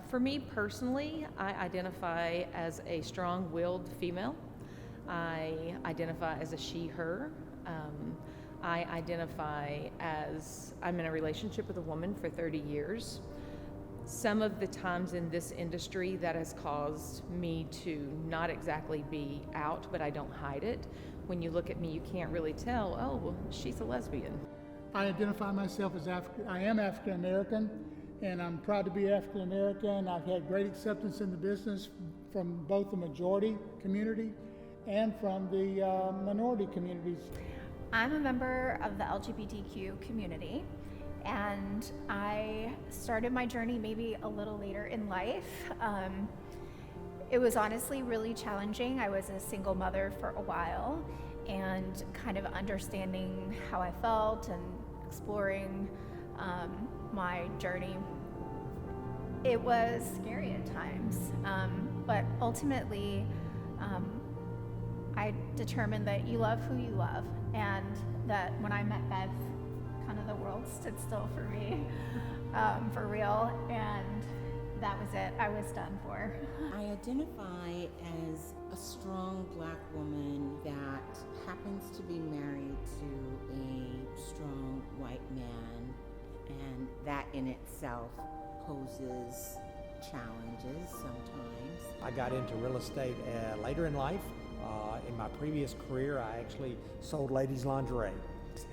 For me personally, I identify as a strong-willed female. I identify as a she/her. I identify as I'm in a relationship with a woman for 30 years. Some of the times in this industry that has caused me to not exactly be out, but I don't hide it. When you look at me, you can't really tell, oh, well, she's a lesbian. I identify myself as I am African American, and I'm proud to be African American. I've had great acceptance in the business from both the majority community and from the minority communities. I'm a member of the LGBTQ community, and I started my journey maybe a little later in life. It was honestly really challenging. I was a single mother for a while, and kind of understanding how I felt and exploring my journey. It was scary at times, but ultimately I determined that you love who you love, and that when I met Beth, kind of the world stood still for me, for real, and that was it. I was done for. I identify as a strong Black woman that happens to be married to a strong white man, and that in itself poses challenges sometimes. I got into real estate later in life. In my previous career, I actually sold ladies' lingerie.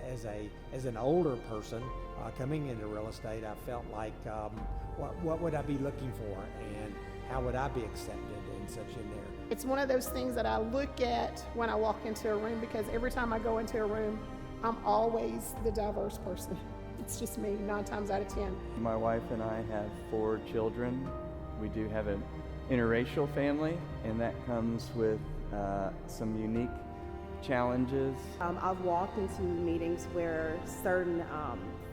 As an older person coming into real estate, I felt like what would I be looking for, and how would I be accepted and such in there. It's one of those things that I look at when I walk into a room, because every time I go into a room, I'm always the diverse person. It's just me 9 times out of 10. My wife and I have 4 children. We do have an interracial family, and that comes with some unique challenges. I've walked into meetings where certain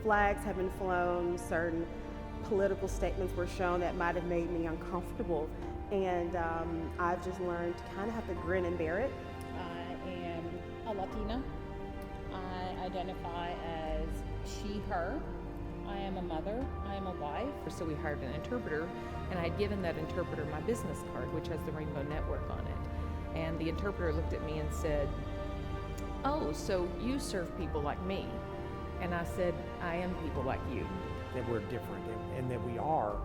flags have been flown, certain political statements were shown that might have made me uncomfortable, and I've just learned to kind of have to grin and bear it. I am a Latina. I identify as she, her. I am a mother. I am a wife. So we hired an interpreter, and I had given that interpreter my business card, which has the Rainbow Network on it. And the interpreter looked at me and said, "Oh, so you serve people like me?" And I said, "I am people like you." That we're different, and that we are,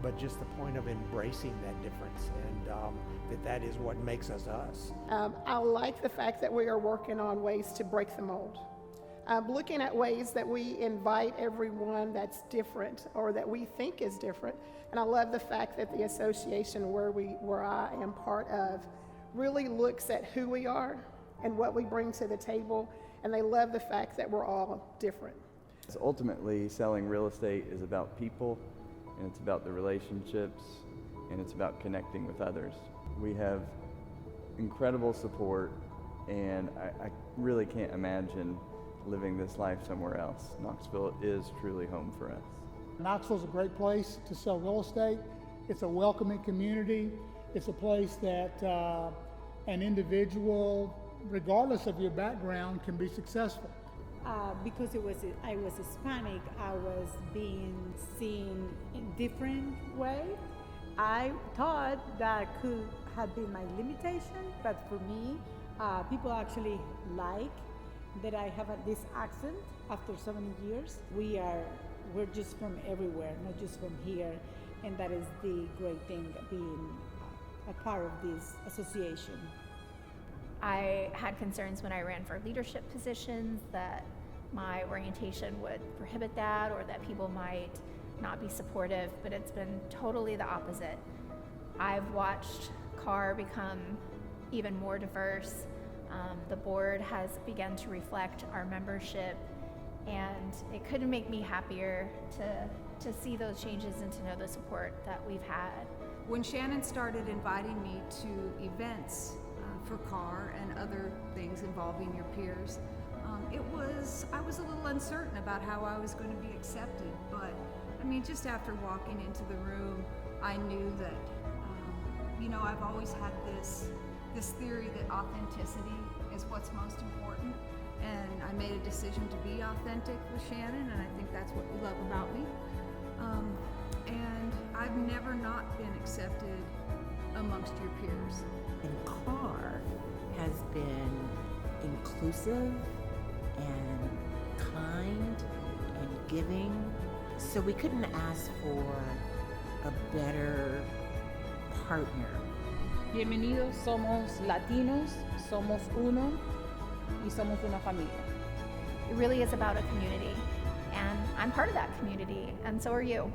but just the point of embracing that difference, and that is what makes us us. I like the fact that we are working on ways to break the mold. Looking at ways that we invite everyone that's different or that we think is different. And I love the fact that the association where I am part of really looks at who we are and what we bring to the table, and they love the fact that we're all different. Ultimately, selling real estate is about people, and it's about the relationships, and it's about connecting with others. We have incredible support, and I really can't imagine living this life somewhere else. Knoxville is truly home for us. Knoxville's a great place to sell real estate. It's a welcoming community. It's a place that an individual, regardless of your background, can be successful. Because I was Hispanic, I was being seen in different way. I thought that could have been my limitation, but for me, people actually like that I have this accent after so many years. We're just from everywhere, not just from here, and that is the great thing being a part of this association. I had concerns when I ran for leadership positions that my orientation would prohibit that, or that people might not be supportive, but it's been totally the opposite. I've watched CAR become even more diverse. The board has begun to reflect our membership, and it couldn't make me happier to see those changes and to know the support that we've had. When Shannon started inviting me to events for CAR and other things involving your peers, I was a little uncertain about how I was going to be accepted, but I mean, just after walking into the room, I knew that, I've always had this theory that authenticity is what's most important, and I made a decision to be authentic with Shannon, and I think that's what you love about me. And I've never not been accepted amongst your peers. And CAR has been inclusive and kind and giving. So we couldn't ask for a better partner. Bienvenidos, somos latinos, somos uno y somos una familia. It really is about a community, and I'm part of that community, and so are you.